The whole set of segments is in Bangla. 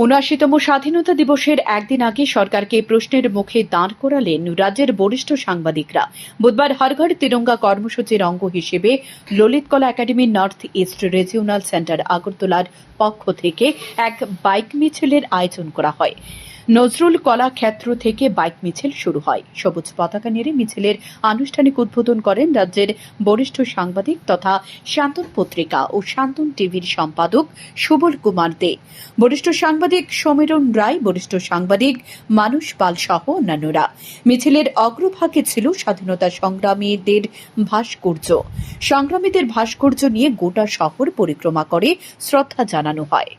৭৯তম স্বাধীনতা দিবসের একদিন আগে সরকারকে প্রশ্নের মুখে দাঁড় করালেন রাজ্যের বরিষ্ঠ সাংবাদিকরা। বুধবার হর ঘর তিরঙ্গা কর্মসূচির অঙ্গ হিসেবে Lalit Kala academy north east regional centre আগরতলার পক্ষ থেকে এক বাইক মিছিলের আয়োজন করা হয়। নজরুল কলা ক্ষেত্র থেকে বাইক মিছিল শুরু হয়। সবুজ পতাকা নেড়ে মিছিলের আনুষ্ঠানিক উদ্বোধন করেন রাজ্যের বরিষ্ঠ সাংবাদিক তথা শান্তন পত্রিকা ও শান্তন টিভির সম্পাদক সুবল কুমার দে, বরিষ্ঠ সাংবাদিক সমীরণ রায়, বরিষ্ঠ সাংবাদিক মানুষ পাল সহ অন্যান্যরা। মিছিলের অগ্রভাগে ছিল স্বাধীনতা সংগ্রামীদের ভাস্কর্য। সংগ্রামীদের ভাস্কর্য নিয়ে গোটা শহর পরিক্রমা করে শ্রদ্ধা জানানো হয়।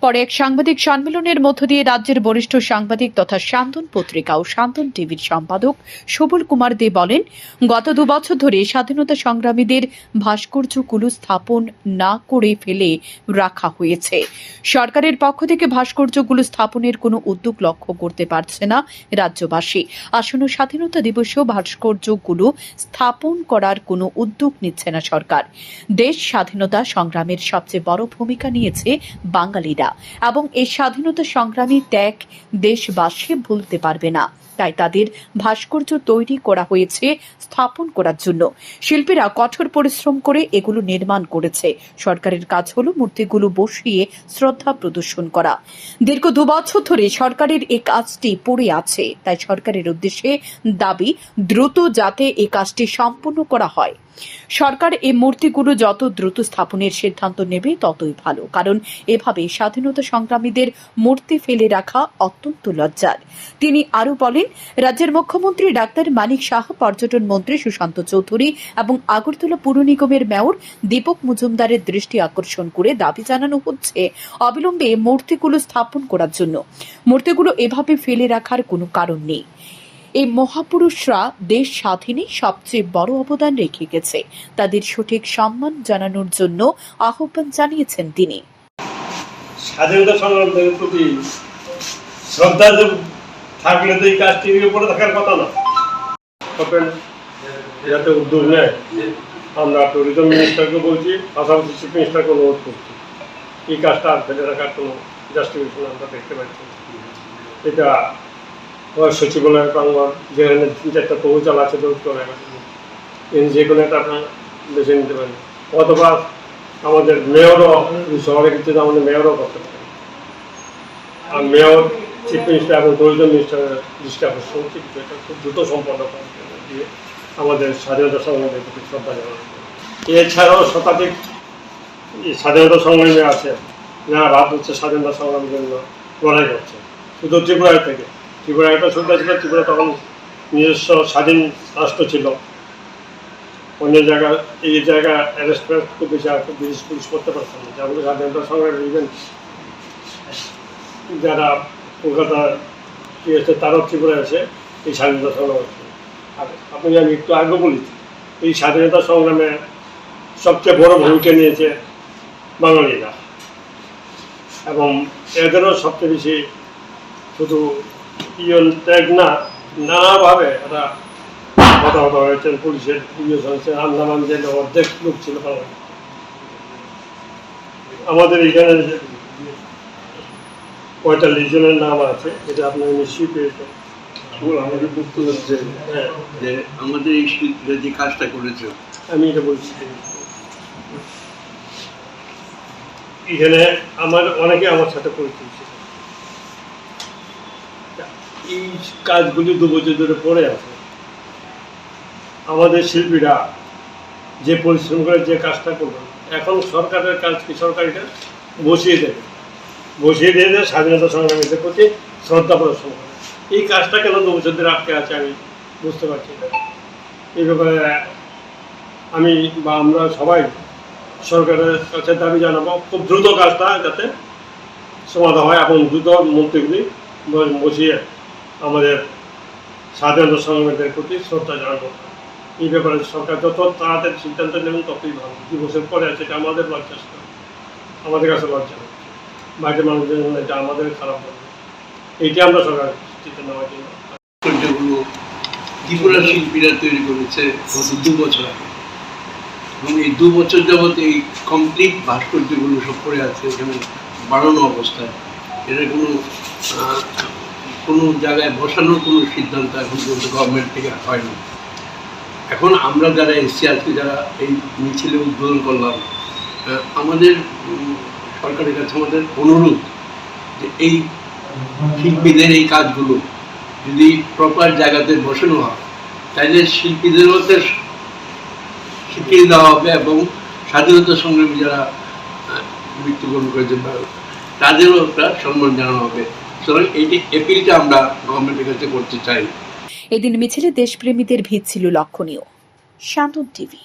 পরে এক সাংবাদিক সম্মেলনের মধ্য দিয়ে রাজ্যের বরিষ্ঠ সাংবাদিক তথা শান্তন পত্রিকা ও শান্তন টিভির সম্পাদক সুবল কুমার দে বলেন, গত 2 বছর ধরে স্বাধীনতা সংগ্রামীদের ভাস্কর্যগুলো স্থাপন না করে ফেলে রাখা হয়েছে। সরকারের পক্ষ থেকে ভাস্কর্যগুলো স্থাপনের কোনো উদ্যোগ লক্ষ্য করতে পারছে না রাজ্যবাসী। আসন্ন স্বাধীনতা দিবসেও ভাস্কর্যগুলো স্থাপন করার কোনো উদ্যোগ নিচ্ছে না সরকার। দেশ স্বাধীনতা সংগ্রামের সবচেয়ে বড় ভূমিকা নিয়েছে বাঙালিরা এবং এই স্বাধীনতা সংগ্রামী ত্যাগ দেশবাসী ভুলতে পারবে না। তাই তাদের ভাস্কর্য তৈরি করা হয়েছে স্থাপন করার জন্য। শিল্পীরা কঠোর পরিশ্রম করে এগুলো নির্মাণ করেছে। সরকারের কাজ হলো মূর্তিগুলো বসিয়ে শ্রদ্ধা প্রদর্শন করা। দীর্ঘ 2 বছর ধরে সরকারের এই কাজটি পড়ে আছে। তাই সরকারের উদ্দেশ্যে দাবি, দ্রুত যাতে এই কাজটি সম্পূর্ণ করা হয়। সরকার এই মূর্তিগুলো যত দ্রুত স্থাপনের সিদ্ধান্ত নেবে ততই ভালো, কারণ এভাবে স্বাধীনতা সংগ্রামীদের মূর্তি ফেলে রাখা অত্যন্ত লজ্জার। তিনি আরও বলেন, রাজ্যের মুখ্যমন্ত্রী ডাক্তার মানিক সাহা, পর্যটন মন্ত্রী সুশান্ত চৌধুরী এবং আগরতলা পুর নিগমের মেয়র দীপক মজুমদারের দৃষ্টি আকর্ষণ করে দাবি জানানো হচ্ছে অবিলম্বে মূর্তিগুলো স্থাপন করার জন্য। মূর্তিগুলো এভাবে ফেলে রাখার কোনো কারণ নেই। এই মহাপুরুষরা দেশ স্বাধীনে সবচেয়ে বড় অবদান রেখে গেছে। তাদের সঠিক সম্মান জানানোর জন্য আহ্বান জানিয়েছেন তিনি। স্বাধীনতা সংগ্রামীদের প্রতি শ্রদ্ধা থাকলে তো এই কাজটি উপরে থাকার কথা না। যাতে উদ্যোগ নেয়, আমরা ট্যুরিজম মিনিস্টারকে বলছি, পাশাপাশি চিফ মিনিস্টারকে অনুরোধ করছি। এই কাজটা আর ফেলে রাখার কোনো জাস্টিফিকেশন আমরা দেখতে পাচ্ছি। এটা সচিবালয় প্রাঙ্গণ, যেখানে 3-4টা কৌশল আছে, যে কোনো একটা আপনার বেছে নিতে পারেন। অথবা আমাদের মেয়রও শহরে কিছু আমাদের মেয়রও করতে পারে। আর মেয়র, চিফ মিনিস্টার এবং ট্যুরিজম মিনিস্টারের দৃষ্টি আকর্ষণ উচিত, এটা খুব দ্রুত সম্পন্ন দিয়ে আমাদের স্বাধীনতা সংগ্রামের প্রতি শ্রদ্ধা জানানো। এছাড়াও শতাধিক স্বাধীনতা সংগ্রামী আছে যারা ভারত হচ্ছে স্বাধীনতা সংগ্রামের জন্য লড়াই করছে। শুধু ত্রিপুরায় থেকে, ত্রিপুরা একটা সুবিধা ছিল, ত্রিপুরা তখন নিজস্ব স্বাধীন রাষ্ট্র ছিল। অন্য জায়গায় এই জায়গা অ্যারেস্ট করা খুব বেশি আর ব্রিটিশ পুলিশ করতে পারছে না। যেমন স্বাধীনতা সংগ্রামের ইভেন্ট যারা কলকাতা এসে তারাও ত্রিপুরা এসে এই স্বাধীনতা সংগ্রাম করছে। আর আপনি আমি একটু আগে বলেছি, এই স্বাধীনতা সংগ্রামে সবচেয়ে বড় ভূমিকা নিয়েছে বাঙালিরা, এবং এদেরও সবচেয়ে বেশি শুধু ত্যাগ না, নানাভাবে এরা হতাহত হয়েছেন। পুলিশের হয়েছে, আন্দামান জেলে অর্ধেক লোক ছিল বাঙালি। আমাদের এখানে 45 জনের নাম আছে, এটা আপনার নিশ্চয়ই পেয়েছেন। আমাদের বক্তব্য হচ্ছে যে আমাদের এই শিল্পীরা যে কাজটা করেছে, আমি এটা বলছি, এখানে আমার অনেকে আমার সাথে পরিচয় ছিল। এই কাজগুলি 2 বছর ধরে পড়ে আছে। আমাদের শিল্পীরা যে পরিশ্রম করে যে কাজটা করবে, এখন সরকারের কাজ কি, সরকার এটা বসিয়ে দেবে, স্বাধীনতা সংগ্রামীদের প্রতি শ্রদ্ধা প্রদর্শন করে। এই কাজটা কেন 2 বছর ধরে আটকে আছে আমি বুঝতে পারছি না। এই ব্যাপারে আমি বা আমরা সবাই সরকারের কাছে দাবি জানাবো, খুব দ্রুত কাজটা যাতে সমাধান হয় এবং দ্রুত মূর্তিগুলি বসিয়ে আমাদের স্বাধীনতা সংগ্রামীদের প্রতি শ্রদ্ধা জানাবো। এই ব্যাপারে সরকার যত তাড়াতাড়ি সিদ্ধান্ত নেবেন ততই ভালো। 2 বছর পরে আছে, এটা আমাদের লজ্জা, আমাদের কাছে লজ্জা হচ্ছে, বাইরের মানুষদের জন্য এটা আমাদের খারাপ হবে। এইটা আমরা সরকার চিন্তা নেওয়ার জন্য যেগুলো ত্রিপুরা শিল্পীরা তৈরি করেছে গত 2 বছর আগে, এবং এই 2 বছর যাবৎ এই কমপ্লিট ভাস্কর্যগুলো সব পড়ে আছে এখানে বাড়ানো অবস্থায়। এটা কোনো জায়গায় বসানোর কোনো সিদ্ধান্ত এখন পর্যন্ত গভর্নমেন্ট থেকে হয়নি। এখন আমরা যারা এসছি আজকে যারা এই মিছিলে উদ্বোধন করলাম, আমাদের সরকারের কাছে আমাদের অনুরোধ যে এই শিল্পীদের এই কাজগুলো যদি প্রপার জায়গাতে বসানো হয় তাহলে শিল্পীদেরও তো স্বীকৃতি দেওয়া হবে এবং স্বাধীনতা সংগ্রামী যারা মৃত্যুবরণ করেছেন তাদেরও একটা সম্মান জানানো হবে। সুতরাং এই এপিলটা আমরা গভর্নমেন্টের কাছে করতে চাই। এদিন মিছিলে দেশপ্রেমীদের ভিড় ছিল লক্ষণীয়। শান্তন টিভি।